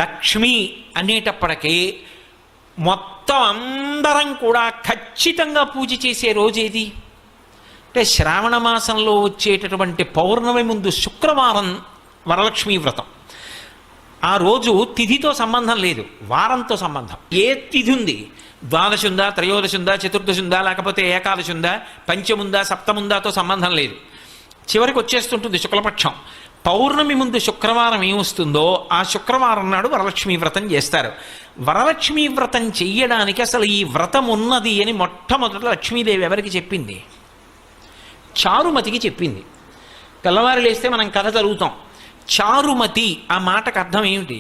లక్ష్మి అనేటప్పటికీ మొత్తం అందరం కూడా ఖచ్చితంగా పూజ చేసే రోజేది అంటే శ్రావణ మాసంలో వచ్చేటటువంటి పౌర్ణమి ముందు శుక్రవారం వరలక్ష్మీ వ్రతం. ఆ రోజు తిథితో సంబంధం లేదు, వారంతో సంబంధం. ఏ తిథి ఉంది, ద్వాదశి ఉందా, త్రయోదశి ఉందా, చతుర్దశి ఉందా, లేకపోతే ఏకాదశి ఉందా, పంచముందా, సప్తముందాతో సంబంధం లేదు. చివరికి వచ్చేస్తుంటుంది శుక్లపక్షం. పౌర్ణమి ముందు శుక్రవారం ఏమొస్తుందో ఆ శుక్రవారం నాడు వరలక్ష్మీ వ్రతం చేస్తారు. వరలక్ష్మీ వ్రతం చెయ్యడానికి అసలు ఈ వ్రతం ఉన్నది అని మొట్టమొదట లక్ష్మీదేవి ఎవరికి చెప్పింది? చారుమతికి చెప్పింది. తెల్లవారు లేస్తే మనం కథ చదువుతాం. చారుమతి ఆ మాటకు అర్థం ఏమిటి?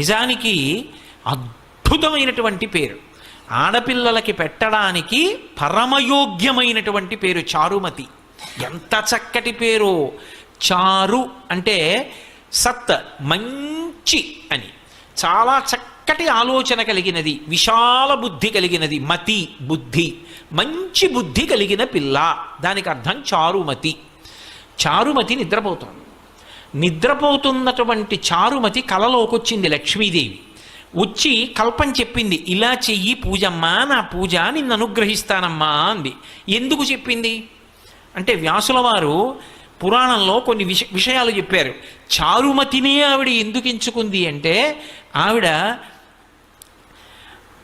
నిజానికి అద్భుతమైనటువంటి పేరు, ఆడపిల్లలకి పెట్టడానికి పరమయోగ్యమైనటువంటి పేరు చారుమతి. ఎంత చక్కటి పేరు! చారు అంటే సత్, మంచి అని, చాలా చక్కటి ఆలోచన కలిగినది, విశాల బుద్ధి కలిగినది. మతి బుద్ధి, మంచి బుద్ధి కలిగిన పిల్ల, దానికి అర్థం చారుమతి. చారుమతి నిద్రపోతున్నటువంటి చారుమతి కలలోకి వచ్చింది లక్ష్మీదేవి. వచ్చి కల్పం చెప్పింది, ఇలా చెయ్యి పూజమ్మా, నా పూజ నిన్ను అనుగ్రహిస్తానమ్మా అంది. ఎందుకు చెప్పింది అంటే వ్యాసుల వారు పురాణంలో కొన్ని విషయాలు చెప్పారు. చారుమతినే ఆవిడ ఎందుకు ఎంచుకుంది అంటే ఆవిడ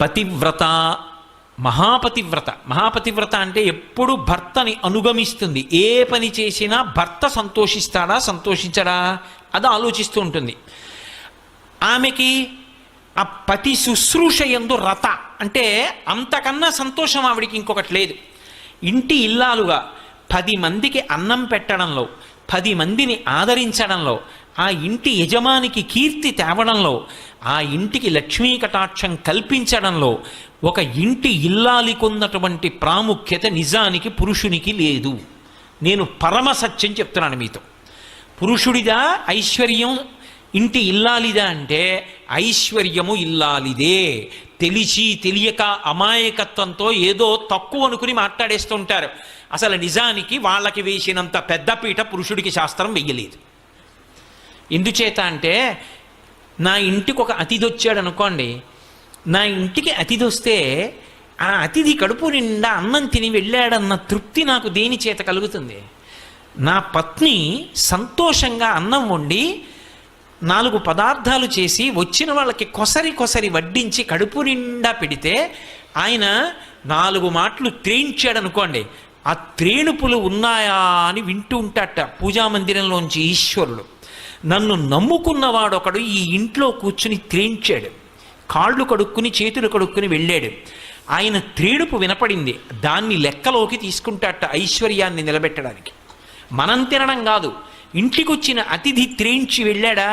పతివ్రత, మహాపతివ్రత. మహాపతివ్రత అంటే ఎప్పుడు భర్తని అనుగమిస్తుంది. ఏ పని చేసినా భర్త సంతోషిస్తాడా సంతోషించడా అది ఆలోచిస్తూ ఉంటుంది. ఆమెకి ఆ పతి శుశ్రూష యందు రత అంటే అంతకన్నా సంతోషం ఆవిడికి ఇంకొకటి లేదు. ఇంటి ఇల్లాలుగా 10 మందికి అన్నం పెట్టడంలో, 10 మందిని ఆదరించడంలో, ఆ ఇంటి యజమానికి కీర్తి తేవడంలో, ఆ ఇంటికి లక్ష్మీ కటాక్షం కల్పించడంలో ఒక ఇంటి ఇల్లాలికున్నటువంటి ప్రాముఖ్యత నిజానికి పురుషునికి లేదు. నేను పరమ సత్యం చెప్తున్నాను మీతో. పురుషుడిదా ఐశ్వర్యం, ఇంటి ఇల్లాలిదా అంటే ఐశ్వర్యము ఇల్లాలిదే. తెలిసి తెలియక అమాయకత్వంతో ఏదో తక్కువ అనుకుని మాట్లాడేస్తుంటారు. అసలు నిజానికి వాళ్ళకి వేసినంత పెద్దపీట పురుషుడికి శాస్త్రం వెయ్యలేదు. ఎందుచేత అంటే నా ఇంటికి ఒక అతిథి వచ్చాడు అనుకోండి, నా ఇంటికి అతిథి వస్తే ఆ అతిథి కడుపు నిండా అన్నం తిని వెళ్ళాడన్న తృప్తి నాకు దేని చేత కలుగుతుంది? నా పత్ని సంతోషంగా అన్నం వండి 4 పదార్థాలు చేసి వచ్చిన వాళ్ళకి కొసరి వడ్డించి కడుపు నిండా పెడితే ఆయన 4 మాటలు త్రేయించాడు అనుకోండి, ఆ త్రేణుపులు ఉన్నాయా అని వింటూ ఉంటాట పూజామందిరంలోంచి ఈశ్వరుడు. నన్ను నమ్ముకున్నవాడొకడు ఈ ఇంట్లో కూర్చుని త్రేయించాడు, కాళ్ళు కడుక్కుని చేతులు కడుక్కుని వెళ్ళాడు. ఆయన త్రేణుపు వినపడింది, దాన్ని లెక్కలోకి తీసుకుంటాట ఐశ్వర్యాన్ని నిలబెట్టడానికి. మనం తినడం కాదు, ఇంటికి వచ్చిన అతిథి త్రేయించి వెళ్ళాడా?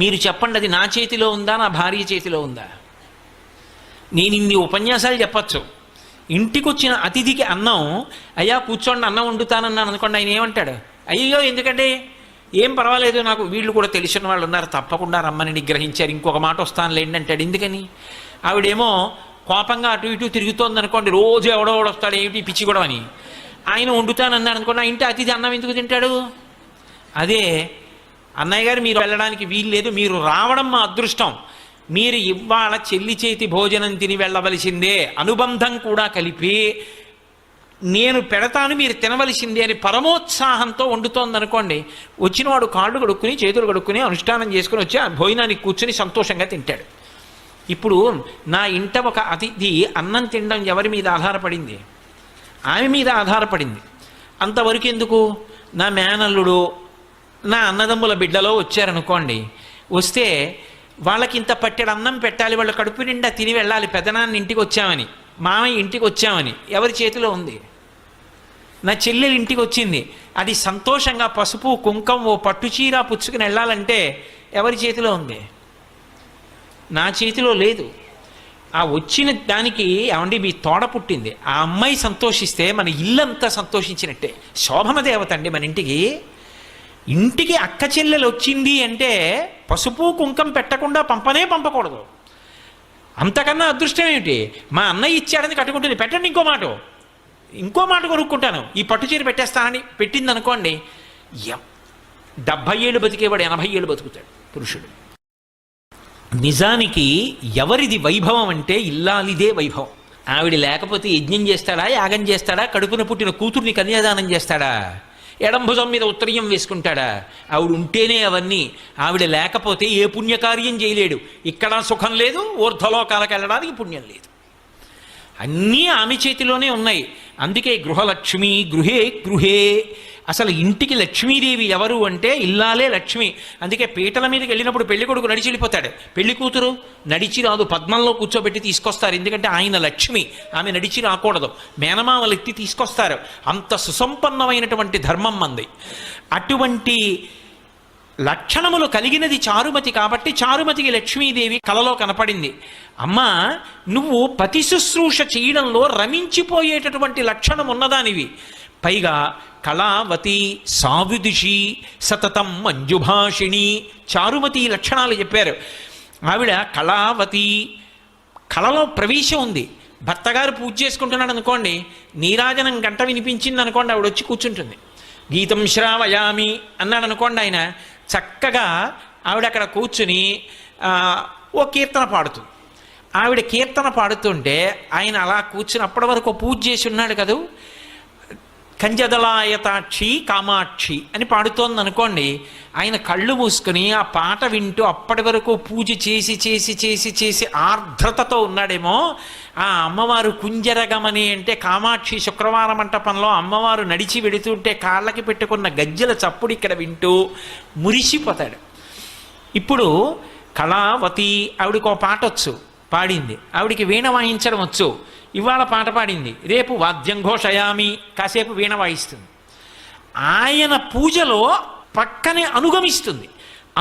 మీరు చెప్పండి, అది నా చేతిలో ఉందా, నా భార్య చేతిలో ఉందా? నేను ఇన్ని ఉపన్యాసాలు చెప్పచ్చు. ఇంటికి వచ్చిన అతిథికి అన్నం, అయ్యా కూర్చోండి అన్నం వండుతానన్నాను అనుకోండి, ఆయన ఏమంటాడు? అయ్యో ఎందుకంటే ఏం పర్వాలేదు, నాకు వీళ్ళు కూడా తెలిసిన వాళ్ళు ఉన్నారు, తప్పకుండా రమ్మని నిగ్రహించారు, ఇంకొక మాట వస్తానులేండి అంటాడు. ఎందుకని? ఆవిడేమో కోపంగా అటు ఇటు తిరుగుతోంది అనుకోండి, రోజు ఎవడోడు వస్తాడు ఏమిటి పిచ్చి కూడా అని. ఆయన వండుతానన్నాడు అనుకోండి, ఆ ఇంటి అతిథి అన్నం ఎందుకు తింటాడు? అదే అన్నయ్య గారు మీరు వెళ్ళడానికి వీలు లేదు, మీరు రావడం మా అదృష్టం, మీరు ఇవాళ చెల్లి చేతి భోజనం తిని వెళ్ళవలసిందే, అనుబంధం కూడా కలిపి నేను పెడతాను మీరు తినవలసిందే అని పరమోత్సాహంతో వండుతోందనుకోండి, వచ్చినవాడు కాళ్ళు కడుక్కుని చేతులు కడుక్కుని అనుష్ఠానం చేసుకుని వచ్చి ఆ భోజనానికి కూర్చుని సంతోషంగా తింటాడు. ఇప్పుడు నా ఇంట ఒక అతిథి అన్నం తినడం ఎవరి మీద ఆధారపడింది? ఆమె మీద ఆధారపడింది. అంతవరకు ఎందుకు? నా మేనల్లుడు నా అన్నదమ్ముల బిడ్డలో వచ్చారనుకోండి, వస్తే వాళ్ళకి ఇంత పట్టెడు అన్నం పెట్టాలి, వాళ్ళ కడుపు నిండా తిని వెళ్ళాలి, పెదనాన్న ఇంటికి వచ్చామని, మామయ్య ఇంటికి వచ్చామని. ఎవరి చేతిలో ఉంది? నా చెల్లెలు ఇంటికి వచ్చింది, అది సంతోషంగా పసుపు కుంకం ఓ పట్టుచీర పుచ్చుకుని వెళ్ళాలంటే ఎవరి చేతిలో ఉంది? నా చేతిలో లేదు. ఆ వచ్చిన దానికి ఏమండి మీ తోడ పుట్టింది, ఆ అమ్మాయి సంతోషిస్తే మన ఇల్లంతా సంతోషించినట్టే. శోభన దేవత అండి మన ఇంటికి. ఇంటికి అక్క చెల్లెలు వచ్చింది అంటే పసుపు కుంకం పెట్టకుండా పంపకూడదు. అంతకన్నా అదృష్టం ఏమిటి? మా అన్నయ్య ఇచ్చాడని కట్టుకుంటుంది, పెట్టండి ఇంకో మాట కొనుక్కుంటాను, ఈ పట్టుచీర పెట్టేస్తానని పెట్టింది అనుకోండి, 70 ఏళ్ళు బతికేవాడు 80 ఏళ్ళు బతుకుతాడు. పురుషుడు. నిజానికి ఎవరిది వైభవం అంటే ఇల్లాలిదే వైభవం. ఆవిడ లేకపోతే యజ్ఞం చేస్తాడా, యాగం చేస్తాడా, కడుపున పుట్టిన కూతుర్ని కన్యాదానం చేస్తాడా, ఎడంభుజం మీద ఉత్తరీయం వేసుకుంటాడా? ఆవిడ ఉంటేనే అవన్నీ. ఆవిడ లేకపోతే ఏ పుణ్యకార్యం చేయలేడు. ఇక్కడ సుఖం లేదు, ఊర్ధ్వలోకాలకు వెళ్ళడానికి పుణ్యం లేదు. అన్నీ ఆమె చేతిలోనే ఉన్నాయి. అందుకే గృహలక్ష్మి గృహే గృహే. అసలు ఇంటికి లక్ష్మీదేవి ఎవరు అంటే ఇల్లాలే లక్ష్మి. అందుకే పీటల మీదకి వెళ్ళినప్పుడు పెళ్లి కొడుకు నడిచి వెళ్ళిపోతాడు, పెళ్లి కూతురు నడిచి రాదు, పద్మంలో కూర్చోబెట్టి తీసుకొస్తారు. ఎందుకంటే ఆయన లక్ష్మి, ఆమె నడిచి రాకూడదు. మేనమామలు ఎత్తి తీసుకొస్తారు. అంత సుసంపన్నమైనటువంటి ధర్మం మంది. అటువంటి లక్షణములు కలిగినది చారుమతి కాబట్టి చారుమతికి లక్ష్మీదేవి కలలో కనపడింది. అమ్మా, నువ్వు పతి శుశ్రూష చేయడంలో రమించిపోయేటటువంటి లక్షణం ఉన్నదానివి. పైగా కళావతి సావిదుషి సతతం మంజుభాషిణి చారుమతి లక్షణాలు చెప్పారు. ఆవిడ కళావతి, కళలో ప్రవేశం ఉంది. భర్తగారు పూజ చేసుకుంటున్నాడు అనుకోండి, నీరాజనం గంట వినిపించింది అనుకోండి, ఆవిడ వచ్చి కూర్చుంటుంది. గీతం శ్రావయామి అన్నాడు అనుకోండి, ఆయన చక్కగా ఆవిడ అక్కడ కూర్చుని ఓ కీర్తన పాడుతుంది. ఆవిడ కీర్తన పాడుతుంటే ఆయన అలా కూర్చుని అప్పటి వరకు పూజ చేసి ఉన్నాడు కదూ, కంజదలాయతాక్షి కామాక్షి అని పాడుతోంది అనుకోండి, ఆయన కళ్ళు మూసుకొని ఆ పాట వింటూ అప్పటి వరకు పూజ చేసి చేసి చేసి చేసి ఆర్ద్రతతో ఉన్నాడేమో. ఆ అమ్మవారు కుంజరగమని అంటే కామాక్షి శుక్రవార మంటపంలో అమ్మవారు నడిచి వెడుతుంటే కాళ్ళకి పెట్టుకున్న గజ్జెల చప్పుడు ఇక్కడ వింటూ మురిసిపోతాడు. ఇప్పుడు కళావతి, ఆవిడకో పాట వచ్చు, పాడింది. ఆవిడికి వీణ వాయించడం వచ్చు, ఇవాళ పాట పాడింది, రేపు వాద్యం ఘోషయామి, కాసేపు వీణ వాయిస్తుంది. ఆయన పూజలో పక్కనే అనుగమిస్తుంది.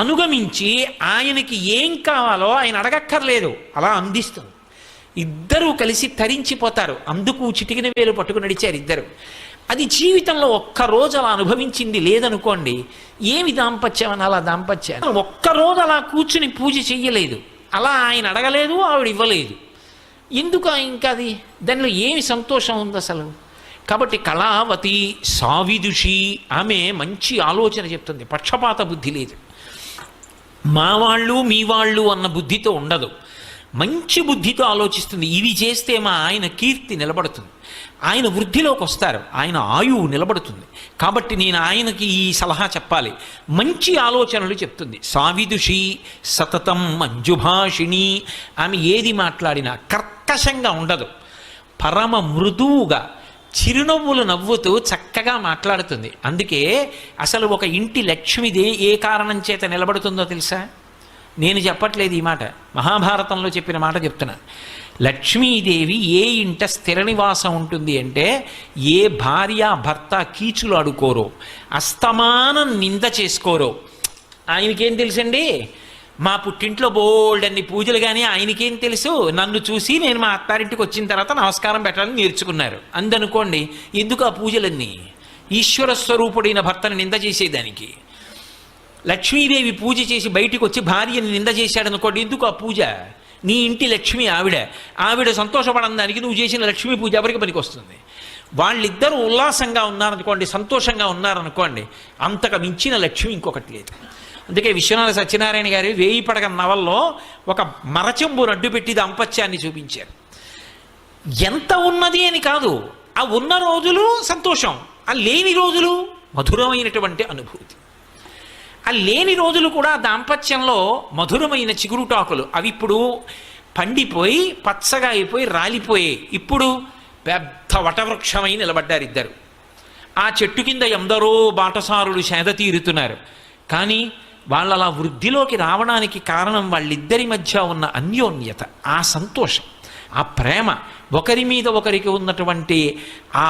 అనుగమించి ఆయనకి ఏం కావాలో ఆయన అడగక్కర్లేదు, అలా అందిస్తుంది. ఇద్దరూ కలిసి తరించిపోతారు. అందుకు చిటికిన వేలు పట్టుకు నడిచారు ఇద్దరు. అది జీవితంలో ఒక్కరోజు అలా అనుభవించింది లేదనుకోండి, ఏమి దాంపత్యం అని అలా దాంపత్యం. ఒక్కరోజు అలా కూర్చుని పూజ చెయ్యలేదు, అలా ఆయన అడగలేదు, ఆవిడ ఇవ్వలేదు. ఎందుకు ఇంకా అది, దానిలో ఏమి సంతోషం ఉంది అసలు? కాబట్టి కళావతి సావిదుషి, ఆమె మంచి ఆలోచన చెప్తుంది, పక్షపాత బుద్ధి లేదు. మా వాళ్ళు మీ వాళ్ళు అన్న బుద్ధితో ఉండదు, మంచి బుద్ధితో ఆలోచిస్తుంది. ఇవి చేస్తే మా ఆయన కీర్తి నిలబడుతుంది, ఆయన వృద్ధిలోకి వస్తారు, ఆయన ఆయువు నిలబడుతుంది. కాబట్టి నేను ఆయనకి ఈ సలహా చెప్పాలి. మంచి ఆలోచనలు చెప్తుంది. సావిదుషి సతతం మంజుభాషిణి, ఆమె ఏది మాట్లాడినా కర్కశంగా ఉండదు, పరమ మృదువుగా చిరునవ్వులు నవ్వుతూ చక్కగా మాట్లాడుతుంది. అందుకే అసలు ఒక ఇంటి లక్ష్మిదే ఏ కారణం చేత నిలబడుతుందో తెలుసా? నేను చెప్పట్లేదు ఈ మాట, మహాభారతంలో చెప్పిన మాట చెప్తున్నా. లక్ష్మీదేవి ఏ ఇంట స్థిర నివాసం ఉంటుంది అంటే, ఏ భార్య భర్త కీచులు అడుకోరో, అస్తమానం నింద చేసుకోరో. ఆయనకేం తెలుసండి, మా పుట్టింట్లో బోల్డన్ని పూజలు, కానీ ఆయనకేం తెలుసు, నన్ను చూసి నేను మా అత్తారింటికి వచ్చిన తర్వాత నమస్కారం పెట్టాలని నేర్చుకున్నారు అందనుకోండి. ఎందుకు ఆ పూజలన్నీ? ఈశ్వర స్వరూపుడైన భర్తను నింద చేసేదానికి. లక్ష్మీదేవి పూజ చేసి బయటికి వచ్చి భార్యని నింద చేశాడనుకోండి, ఎందుకు ఆ పూజ? నీ ఇంటి లక్ష్మి ఆవిడ సంతోషపడడానికి నువ్వు చేసిన లక్ష్మీ పూజ ఎవరికి పనికి వస్తుంది? వాళ్ళిద్దరూ ఉల్లాసంగా ఉన్నారనుకోండి, సంతోషంగా ఉన్నారనుకోండి, అంతకు మించిన లక్ష్మి ఇంకొకటి లేదు. అందుకే విశ్వనాథ సత్యనారాయణ గారి 1000 పడగ నవల్లో ఒక మరచెంబును అడ్డుపెట్టి దాంపత్యాన్ని చూపించారు. ఎంత ఉన్నది అని కాదు, ఆ ఉన్న రోజులు సంతోషం, ఆ లేని రోజులు మధురమైనటువంటి అనుభూతి. ఆ లేని రోజులు కూడా దాంపత్యంలో మధురమైన చిగురుటాకులు, అవి ఇప్పుడు పండిపోయి పచ్చగా అయిపోయి రాలిపోయి ఇప్పుడు పెద్ద వటవృక్షమై నిలబడ్డారు ఇద్దరు. ఆ చెట్టు కింద ఎందరో బాటసారులు సేద తీరుతున్నారు. కానీ వాళ్ళ అలా వృద్ధిలోకి రావడానికి కారణం వాళ్ళిద్దరి మధ్య ఉన్న అన్యోన్యత, ఆ సంతోషం, ఆ ప్రేమ, ఒకరి మీద ఒకరికి ఉన్నటువంటి ఆ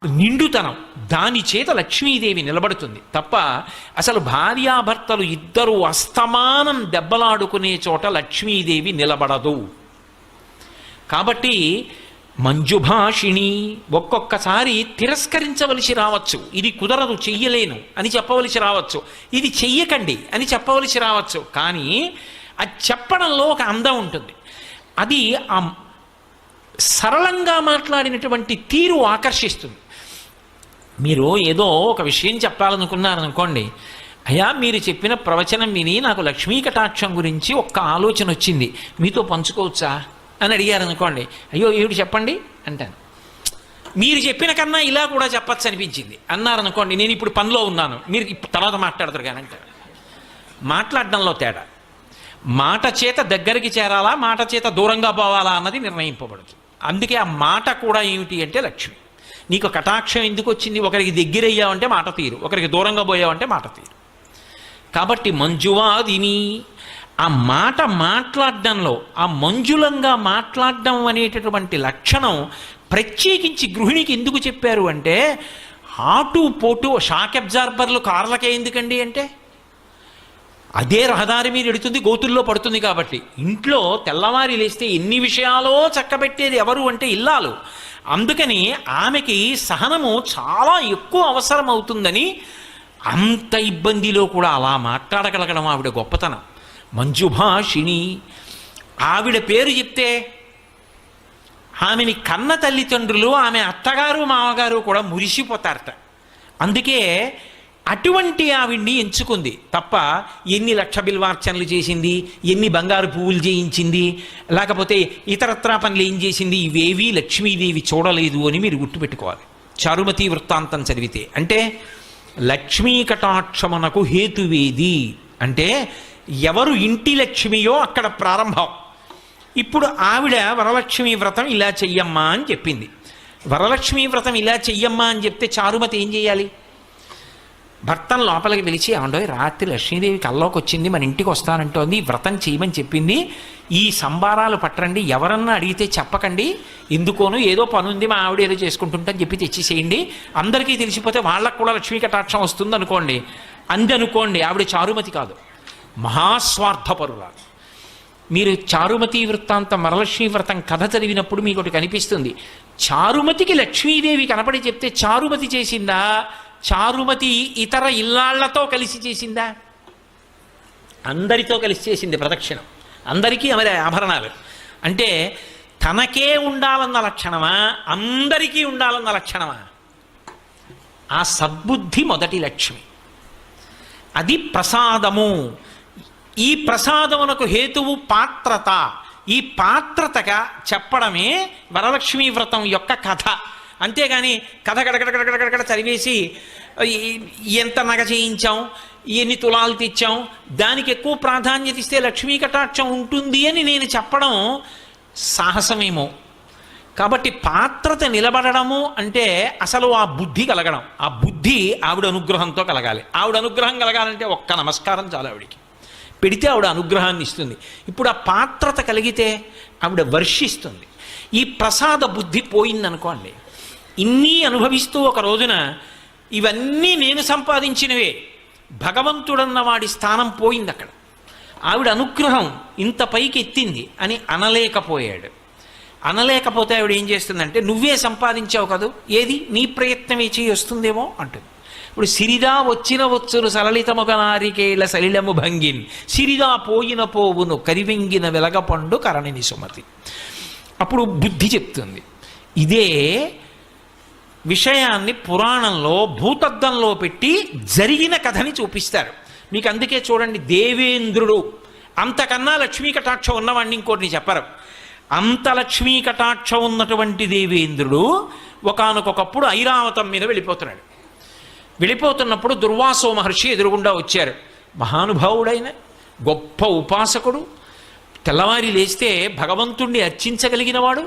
నిండుతనం, దాని చేత లక్ష్మీదేవి నిలబడుతుంది తప్ప అసలు భార్యాభర్తలు ఇద్దరూ అస్తమానం దెబ్బలాడుకునే చోట లక్ష్మీదేవి నిలబడదు. కాబట్టి మంజుభాషిణి, ఒక్కొక్కసారి తిరస్కరించవలసి రావచ్చు, ఇది కుదరదు చెయ్యలేను అని చెప్పవలసి రావచ్చు, ఇది చెయ్యకండి అని చెప్పవలసి రావచ్చు. కానీ అది చెప్పడంలో ఒక అందం ఉంటుంది. అది ఆ సరళంగా మాట్లాడినటువంటి తీరు ఆకర్షిస్తుంది. మీరు ఏదో ఒక విషయం చెప్పాలనుకున్నారనుకోండి, అయ్యా మీరు చెప్పిన ప్రవచనం విని నాకు లక్ష్మీ కటాక్షం గురించి ఒక్క ఆలోచన వచ్చింది, మీతో పంచుకోవచ్చా అని అడిగారు అనుకోండి. అయ్యో ఏమిటి చెప్పండి అంటాను. మీరు చెప్పిన కన్నా ఇలా కూడా చెప్పచ్చు అనిపించింది అన్నారనుకోండి, నేను ఇప్పుడు పనిలో ఉన్నాను, మీరు తర్వాత మాట్లాడతారు కానీ అంటారు. మాట్లాడడంలో తేడా. మాట చేత దగ్గరికి చేరాలా, మాట చేత దూరంగా పోవాలా అన్నది నిర్ణయింపబడుతుంది. అందుకే ఆ మాట కూడా ఏమిటి అంటే లక్ష్మి. నీకు కటాక్షం ఎందుకు వచ్చింది? ఒకరికి దగ్గరయ్యావంటే మాట తీరు, ఒకరికి దూరంగా పోయావంటే మాట తీరు. కాబట్టి మంజువాదిని, ఆ మాట మాట్లాడడంలో, ఆ మంజులంగా మాట్లాడడం అనేటటువంటి లక్షణం ప్రత్యేకించి గృహిణికి ఎందుకు చెప్పారు అంటే, ఆటు పోటు షాక్ అబ్జార్బర్లు కార్లకే ఎందుకండి అంటే, అదే రహదారి మీద ఎడుతుంది, గోతుల్లో పడుతుంది కాబట్టి. ఇంట్లో తెల్లవారి లేస్తే ఎన్ని విషయాలో చక్కబెట్టేది ఎవరు అంటే ఇల్లాలు. అందుకని ఆమెకి సహనము చాలా ఎక్కువ అవసరం అవుతుందని అంత ఇబ్బందిలో కూడా అలా మాట్లాడగలగడం ఆవిడ గొప్పతనం. మంజుభాషిణి, ఆవిడ పేరు చెప్తే ఆమెని కన్న తల్లిదండ్రులు, ఆమె అత్తగారు మామగారు కూడా మురిసిపోతారట. అందుకే అటువంటి ఆవిడ్ని ఎంచుకుంది తప్ప ఎన్ని లక్ష బిల్వార్చనలు చేసింది, ఎన్ని బంగారు పువ్వులు చేయించింది, లేకపోతే ఇతరత్రా పనులు ఏం చేసింది, ఇవేవీ లక్ష్మీదేవి చూడలేదు అని మీరు గుర్తుపెట్టుకోవాలి. చారుమతి వృత్తాంతం చదివితే. అంటే లక్ష్మీ కటాక్షమునకు హేతువేది అంటే ఎవరు ఇంటి లక్ష్మియో అక్కడ ప్రారంభం. ఇప్పుడు ఆవిడ వరలక్ష్మీ వ్రతం ఇలా చెయ్యమ్మా అని చెప్పింది. వరలక్ష్మీ వ్రతం ఇలా చెయ్యమ్మా అని చెప్తే చారుమతి ఏం చేయాలి? భర్తను లోపలికి పిలిచి, ఏమండో రాత్రి లక్ష్మీదేవి కల్లోకి వచ్చింది, మన ఇంటికి వస్తానంటోంది, వ్రతం చేయమని చెప్పింది, ఈ సంబారాలు పట్టరండి, ఎవరన్నా అడిగితే చెప్పకండి, ఎందుకోను ఏదో పని ఉంది మా ఆవిడ ఏదో చేసుకుంటుంటని చెప్పి తెచ్చేసేయండి, అందరికీ తెలిసిపోతే వాళ్ళకు కూడా లక్ష్మీ కటాక్షం వస్తుంది అనుకోండి. అందనుకోండి ఆవిడ చారుమతి కాదు, మహాస్వార్థపరురాలు. మీరు చారుమతి వృత్తాంతం వరలక్ష్మీ వ్రతం కథ చదివినప్పుడు మీకు ఒకటి కనిపిస్తుంది. చారుమతికి లక్ష్మీదేవి కనపడి చెప్తే చారుమతి చేసిందా, చారుమతి ఇతర ఇల్లాళ్లతో కలిసి చేసిందా? అందరితో కలిసి చేసింది ప్రదక్షిణం, అందరికీ ఆమె ఆభరణాలు. అంటే తనకే ఉండాలన్న లక్షణమా, అందరికీ ఉండాలన్న లక్షణమా? ఆ సద్బుద్ధి మొదటి లక్ష్మి. అది ప్రసాదము. ఈ ప్రసాదమునకు హేతువు పాత్రత. ఈ పాత్రతగా చెప్పడమే వరలక్ష్మీ వ్రతం యొక్క కథ. అంతేగాని కథ గడగడగడగడగడ చదివేసి ఎంత నగ చేయించాం, ఎన్ని తులాలు తెచ్చాం, దానికి ఎక్కువ ప్రాధాన్యత ఇస్తే లక్ష్మీ కటాక్షం ఉంటుంది అని నేను చెప్పడం సాహసమేమో. కాబట్టి పాత్రత నిలబడము అంటే అసలు ఆ బుద్ధి కలగడం. ఆ బుద్ధి ఆవిడ అనుగ్రహంతో కలగాలి. ఆవిడ అనుగ్రహం కలగాలంటే ఒక్క నమస్కారం చాలు ఆవిడికి, పెడితే ఆవిడ అనుగ్రహాన్ని ఇస్తుంది. ఇప్పుడు ఆ పాత్రత కలిగితే ఆవిడ వర్షిస్తుంది. ఈ ప్రసాద బుద్ధి పోయిందనుకోండి, ఇన్ని అనుభవిస్తూ ఒక రోజున ఇవన్నీ నేను సంపాదించినవే, భగవంతుడన్న వాడి స్థానం పోయింది అక్కడ. ఆవిడ అనుగ్రహం ఇంత పైకి ఎత్తింది అని అనలేకపోయాడు. అనలేకపోతే ఆవిడ ఏం చేస్తుందంటే, నువ్వే సంపాదించావు కదూ, ఏది నీ ప్రయత్నమే చేయి వస్తుందేమో అంటుంది. ఇప్పుడు సిరిదా వచ్చిన వచ్చును సలలితముగ నారికేళ సలిలము భంగిన్, సిరిదా పోయిన పోవును కరివెంగిన వెలగపండు కరణిని సుమతి. అప్పుడు బుద్ధి చెప్తుంది. ఇదే విషయాన్ని పురాణంలో భూతద్దంలో పెట్టి జరిగిన కథని చూపిస్తారు మీకు. అందుకే చూడండి, దేవేంద్రుడు అంతకన్నా లక్ష్మీ కటాక్షం ఉన్నవాడిని ఇంకోటిని చెప్పరు. అంత లక్ష్మీ కటాక్షం ఉన్నటువంటి దేవేంద్రుడు ఒకానొకప్పుడు ఐరావతం మీద వెళ్ళిపోతున్నాడు. వెళ్ళిపోతున్నప్పుడు దుర్వాసో మహర్షి ఎదురుగుండా వచ్చారు. మహానుభావుడైన గొప్ప ఉపాసకుడు, తెల్లవారి లేస్తే భగవంతుణ్ణి అర్చించగలిగినవాడు,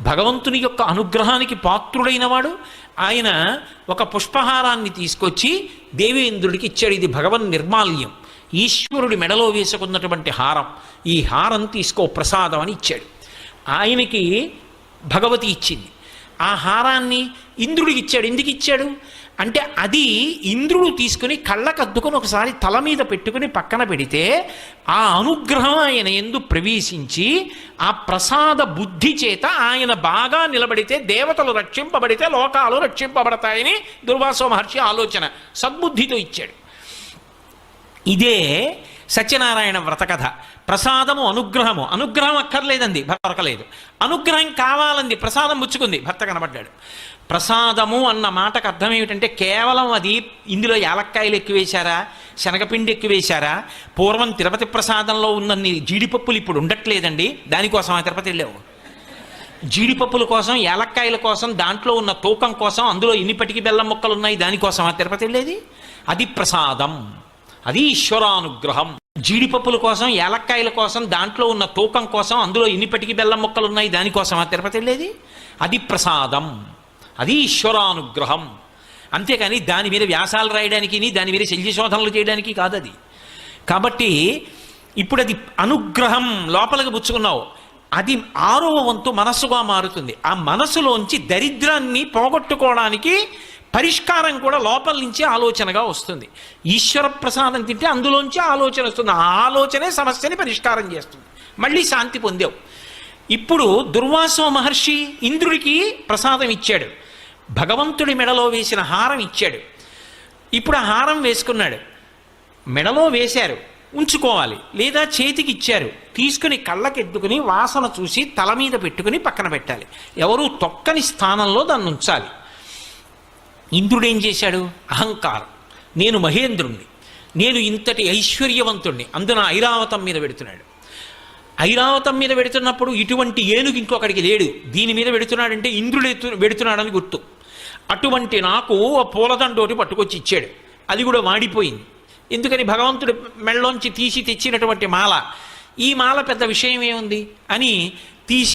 భగవంతుని యొక్క అనుగ్రహానికి పాత్రుడైనవాడు. ఆయన ఒక పుష్పహారాన్ని తీసుకొచ్చి దేవేంద్రుడికి ఇచ్చాడు. ఇది భగవన్ నిర్మాల్యం, ఈశ్వరుడి మెడలో వేసుకున్నటువంటి హారం. ఈ హారం తీసుకో ప్రసాదం అని ఇచ్చాడు. ఆయనకి భగవతి ఇచ్చింది. ఆ హారాన్ని ఇంద్రుడికి ఇచ్చాడు. ఎందుకు ఇచ్చాడు అంటే, అది ఇంద్రుడు తీసుకుని కళ్ళకద్దుకొని ఒకసారి తల మీద పెట్టుకుని పక్కన పెడితే ఆ అనుగ్రహం ఆయన యందు ప్రవేశించి ఆ ప్రసాద బుద్ధి చేత ఆయన బాగా నిలబడితే దేవతలు రక్షింపబడితే లోకాలు రక్షింపబడతాయని దుర్వాసో మహర్షి ఆలోచన సద్బుద్ధితో ఇచ్చాడు. ఇదే సత్యనారాయణ వ్రత కథ. ప్రసాదము అనుగ్రహము. అనుగ్రహం అక్కర్లేదండి, భర్త దొరకలేదు. అనుగ్రహం కావాలంది, ప్రసాదం పుచ్చుకుంది, భర్త కనబడ్డాడు. ప్రసాదము అన్న మాటకు అర్థం ఏమిటంటే కేవలం అది ఇందులో యాలక్కాయలు ఎక్కువేశారా, శనగపిండి ఎక్కువేశారా, పూర్వం తిరుపతి ప్రసాదంలో ఉన్నన్ని జీడిపప్పులు ఇప్పుడు ఉండట్లేదండి, దానికోసం ఆ తిరుపతి వెళ్ళావు. జీడిపప్పుల కోసం, యాలక్కాయల కోసం, దాంట్లో ఉన్న తూకం కోసం, అందులో ఇన్నిపటికి బెల్లం ముక్కలు ఉన్నాయి, దానికోసం ఆ తిరుపతి వెళ్ళేది. అది ప్రసాదం, అది ఈశ్వరానుగ్రహం. జీడిపప్పుల కోసం, యాలక్కాయల కోసం, దాంట్లో ఉన్న తూకం కోసం, అందులో ఇన్నిపటికి బెల్లం ముక్కలు ఉన్నాయి, దానికోసం ఆ తిరుపతి వెళ్ళేది. అది ప్రసాదం, అది ఈశ్వరానుగ్రహం. అంతేకాని దాని మీద వ్యాసాలు రాయడానికి, దాని మీద శల్య శోధనలు చేయడానికి కాదు అది. కాబట్టి ఇప్పుడు అది అనుగ్రహం లోపలికి పుచ్చుకున్నావు, అది 6వ వంతు మనస్సుగా మారుతుంది. ఆ మనసులోంచి దరిద్రాన్ని పోగొట్టుకోవడానికి పరిష్కారం కూడా లోపల నుంచి ఆలోచనగా వస్తుంది. ఈశ్వర ప్రసాదం తింటే అందులోంచి ఆలోచన వస్తుంది, ఆ ఆలోచనే సమస్యని పరిష్కారం చేస్తుంది. మళ్ళీ శాంతి పొందావు. ఇప్పుడు దుర్వాసో మహర్షి ఇంద్రుడికి ప్రసాదం ఇచ్చాడు, భగవంతుడి మెడలో వేసిన హారం ఇచ్చాడు. ఇప్పుడు ఆ హారం వేసుకున్నాడు, మెడలో వేశారు, ఉంచుకోవాలి, లేదా చేతికి ఇచ్చారు, తీసుకుని కళ్ళకెట్టుకుని వాసన చూసి తల మీద పెట్టుకుని పక్కన పెట్టాలి. ఎవరు తొక్కని స్థానంలో దాన్ని ఉంచాలి. ఇంద్రుడు ఏం చేశాడు? అహంకారం, నేను మహేంద్రుణ్ణి, నేను ఇంతటి ఐశ్వర్యవంతుణ్ణి, అందున ఐరావతం మీద పెడుతున్నాడు. ఐరావతం మీద పెడుతున్నప్పుడు ఇటువంటి ఏనుగు ఇంకొకడికి లేడు, దీని మీద పెడుతున్నాడంటే ఇంద్రుడు పెడుతున్నాడని గుర్తు. అటువంటి నాకు పూలదండోటి పట్టుకొచ్చి ఇచ్చాడు, అది కూడా వాడిపోయింది. ఎందుకని? భగవంతుడు మెళ్ళలోంచి తీసి తెచ్చినటువంటి మాల. ఈ మాల పెద్ద విషయం ఏముంది అని తీసి